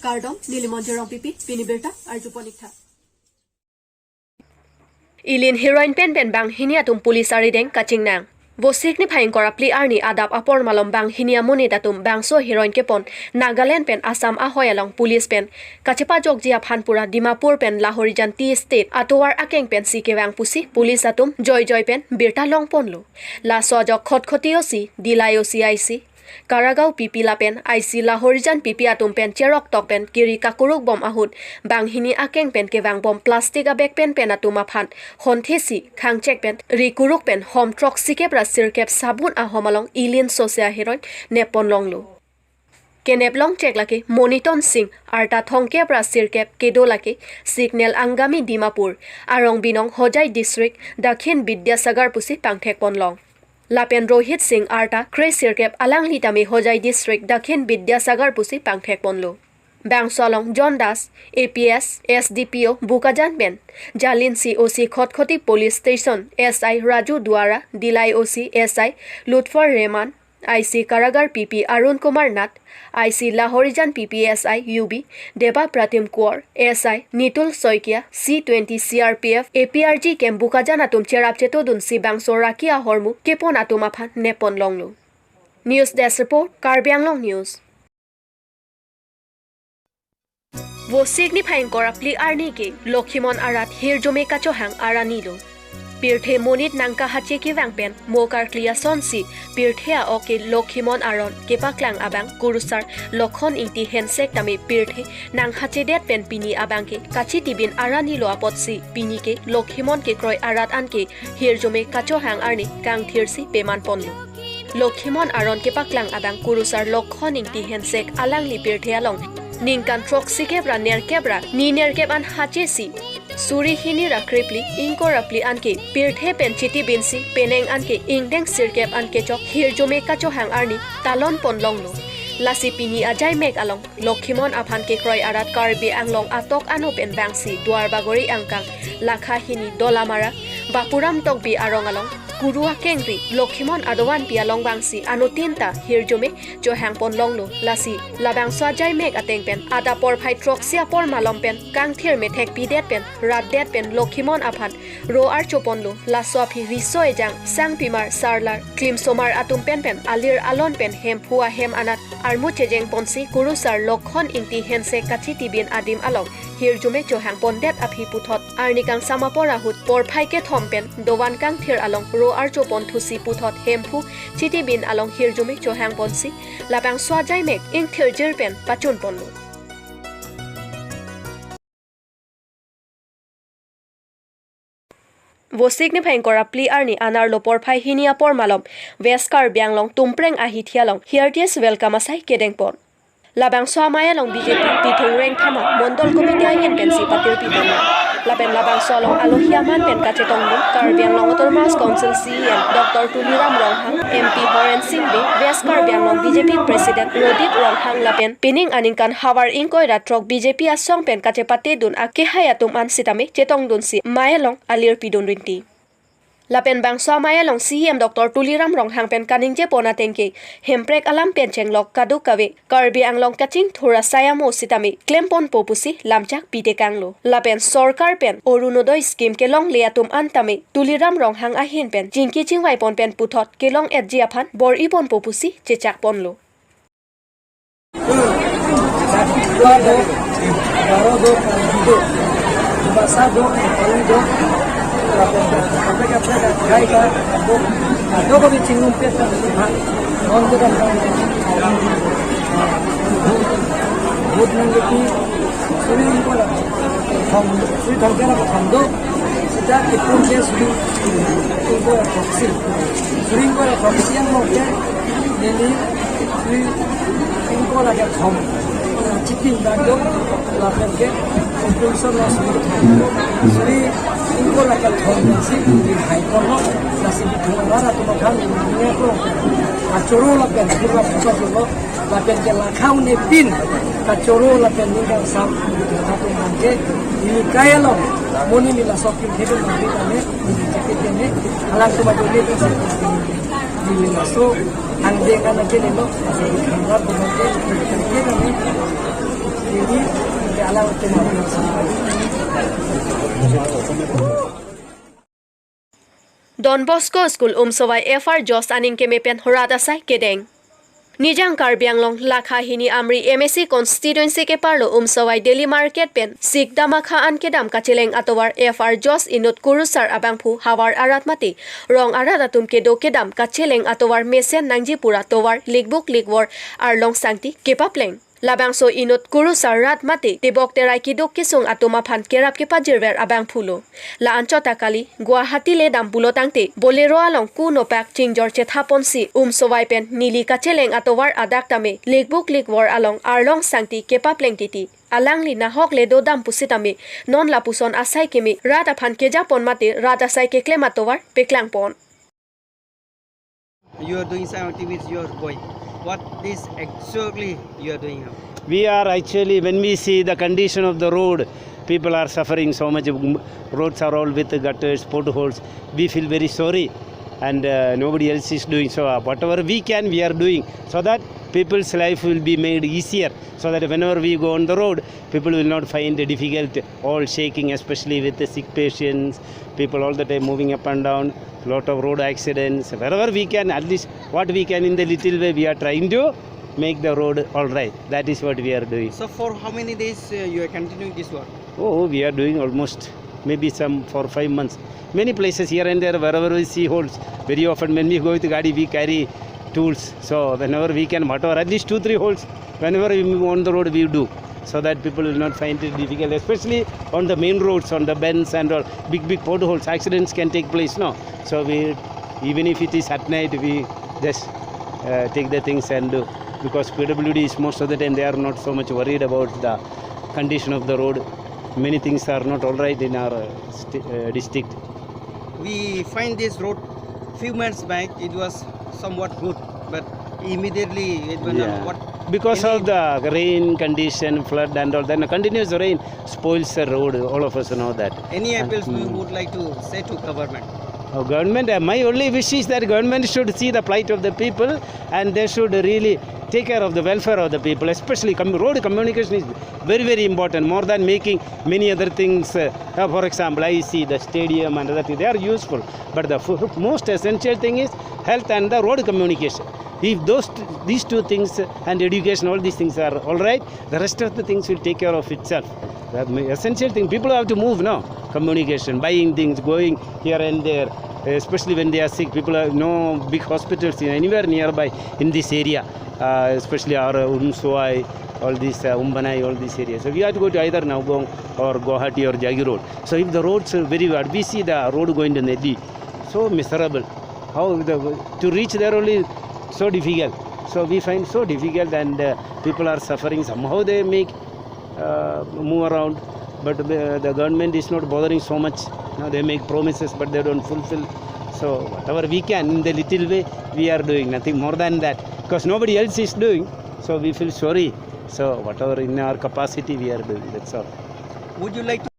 Kardong, Nilimonjerong pipi, Pinibirta, Arjuponikta. Ilin heroin pen bang hinia tum pulis arideng kaching nang. Vosik ni phaing kora pli arni adap apor malom bang hinia moni datum bang so heroin kepon Nagaland pen Assam ahoy along pulis pen kachepa jogjia phanpura Dimapur pen Lahorijan T state atowar akeng pen sike bang pusi pulis atum joy pen birta long ponlo la sojok khotkhotiosi dilayosi aisi Karagao pipi lapen IC Lahorijan pipi atum pen cherok tok pen kiri kakuruk bom ahut bang hini akeng pen ke bang bom plastic abek pen atuma phan honthesi khangchek pen rikuruk pen hom trok sike pra sirkep sabun ahomalong ilin sosia heroin nepon longlu Keneplong check laki Moniton Singh arta thongke pra sirkep kedo laki signal angami Dimapur arong binong Hojai district Dakhin Vidyasagar pusi pangthek ponlong Lapen Rohit Singh arta Kre sirkep alang litami Hojai district Dakhin Vidyasagar pusi pangthek ponlo Bang Solong John Das APS SDPO Bukajan Ben Jalin COC Khotkhoti Police Station SI Raju Duara Dilai OC SI Lutfar Rehman IC Karagar PP Arun Kumar Nath IC Lahorijan PPSI UB Deba Pratim Kaur SI Nitul Soikia C20 CRPF APRG Kem Bukajan atum cherap cheto dun si bang sorakia hormu kepon atum aphan nepon longlu News Desk Report KARBI ANGLONG News Vosik ni phaing kora pli arni ke Lokhimon arat hirjome kacho hang aranilo Pirthe monit nangka hache ki wangpen mokar klia sonsi pirthea oke Lokhimon aron kepaklang abang kurusar lokhon inti hensek tami pirthe nang hache det pen pini abang ke kachi tibin arani lo apotsi pini ke Lokhimon ke kroi arat anke hirjome kacho hang arni kang thirsi peman ponlo Lokhimon aron kepaklang abang kurusar lokhon inti hensek alang li pirthea long ningkan troksi kebra ner kebra ni ner keban hache si Suri hini rakripli ingko rapli anke pirthe pen chiti binsi peneng anke ingdeng sirkep anke chok hirjome kacho hang arni talon ponlong lo lasi pini ajai mek along Lokhimon aphan ke kroi arat KARBI ANGLONG atok ano pen bangsi duar bagori angkang lakha hini dolamara bapuram tokbi arong along Kurua kengri Lokhimon adowan pia long bangsi anu tinta hirjome jo hang pon longlo lasi labang swa jai mek ateng pen ada por phai troxia por malom pen kang thir me thek pidet pen rat det pen Lokhimon aphan ro ar choponlo la swa phi riso ejang sang pimar sarlar klim somar atum pen alir alon pen hem phua hem anat armu chejeng ponsi kurusar lokhon inti hense kachi tibin adim along hirjome jo hang pon det aphi puthot arnikang samapora hut por phai ke thom pen dowan kang thir along ro ar chopon thusi puthot hemphu chiti bin along hirjome cho hang ponsi labang swa jai mek ing thir jer pen pachun ponlo Vosik ni phaing kora pli arni anar lo por phai hinia por malom West KARBI ANGLONG tumpreng ahi thialong heartiest welcome asai kedeng pon labang swa maya long BJP pithong reng thama mondol committee ayen pensi patir pitama laben labang solong alohiaman pen kachetong dum KARBI ANGLONG Autonomous Council CEM Dr. Tuliram Ronghang MP Horen Singbe West KARBI ANGLONG BJP President Rodit Ronghang lapen pining aningkan hawar ingkoi ratrok BJP asong pen kachepate dun ake hayatum an sitame chetong dun si mayalong alir pidun rinti Lapen bang swa mayalong CM Dr. Tuliram Ronghang pen kaningje pona tengke hemprek alam pen chenglok kadu kawe KARBI ANGLONG kaching thura sayamo sitami klempon popusi lamchak pite kanglo lapen sorkar pen orunodoi scheme kelong leatum antame Tuliram Ronghang ahin pen jingki chingwai pon pen puthot kelong etji aphan bor ipon popusi chechak ponlo Doko bi chingum pesta ha onde kan बहुत नंगे की सुरी को ला हम सुरी धरके ना हम दो सीधा इपुन के सुरी को टॉक्सी सुरी को टॉक्सियन मोके नेली सुरी इनको लगे हम चिकिन दांडो लाकर के कंपोजिशन लॉस सुरी इनको लगे हम सी हाई कोलो लासी बिथुंगारा तो मकान ने को acoro lagi kita pusat dulu lagi jalan kau ni pin acoro lagi ni kan sam tapi nanti ini kaya lo moni ni lah shopping itu nanti kami jaket ini alam tu macam ni kan ini lah so ande kan lagi ni lo asal kita tu nanti kami Jadi ala utama Don Bosco School umsawai FR Jos aning kemepen horada sai kedeng. Nijang KARBI ANGLONG lakha hini amri MSC constituency ke parlo umsawai Daily Market pen sik dama kha an kedam kachileng atowar FR Jos inut kurusar abangphu hawar arat mati rong arat atum ke do kedam kachileng atowar mesen nangji pura towar ligbuk ligwar arlong sangti kepapleng labangso inut kurusar rat mati tibok terai kiduk kisung atuma phan kerap ke pajirver abang phulo la anchota kali Guwahati le dam pulo tangte bolero along kuno pak chingjor che thaponsi sowai pen nili kacheleng atowar adak tame ligbuk ligwar along arlong sangti kepapleng titi alangli na hok le do dam pusitame non la puson asai kemi rat aphan keja pon mate rat asai ke klematowar peklang pon. You are doing some activities with your boy. What is exactly you are doing now? We are actually, when we see the condition of the road, people are suffering so much. Roads are all with gutters, potholes. We feel very sorry, and nobody else is doing so. Whatever we can, we are doing, so that people's life will be made easier. So that whenever we go on the road, people will not find it difficult, all shaking, especially with the sick patients. People all the time moving up and down. Lot of road accidents. Wherever we can, at least what we can in the little way, we are trying to make the road all right. That is what we are doing. So for how many days you are continuing this work? Oh, we are doing almost maybe some for 5 months. Many places here and there, wherever we see holes. Very often when we go with Gadi, we carry tools. So whenever we can, whatever, at least 2-3 holes, whenever we move on the road, we do. So that people will not find it difficult, especially on the main roads, on the bends and all, big potholes. Accidents can take place, no? So we, even if it is at night, we just take the things and do. Because PWD is most of the time, they are not so much worried about the condition of the road. Many things are not all right in our district. We find this road few months back, it was somewhat good, but immediately it went down. What? Because of the rain condition, flood and all, then a continuous rain spoils the road. All of us know that. Any appeals you would like to say to government? Government, my only wish is that government should see the plight of the people, and they should really take care of the welfare of the people, especially road communication is very important, more than making many other things. For example, I see the stadium and other things, they are useful, but the most essential thing is health and the road communication. If these two things and education, all these things are all right, the rest of the things will take care of itself. The essential thing, people have to move now. Communication, buying things, going here and there, especially when they are sick. People have no big hospitals anywhere nearby in this area, especially our Umsowai, all these Umbanai, all these areas. So we have to go to either Naugong or Guwahati or Jagi Road. So if the roads are very bad, we see the road going to Nedi, so miserable. How to reach there only so difficult. So we find so difficult, and people are suffering. Somehow they make move around, but the government is not bothering so much. Now they make promises, but they don't fulfill. So whatever we can in the little way, we are doing, nothing more than that, because nobody else is doing. So we feel sorry. So whatever in our capacity, we are doing. That's all. Would you like to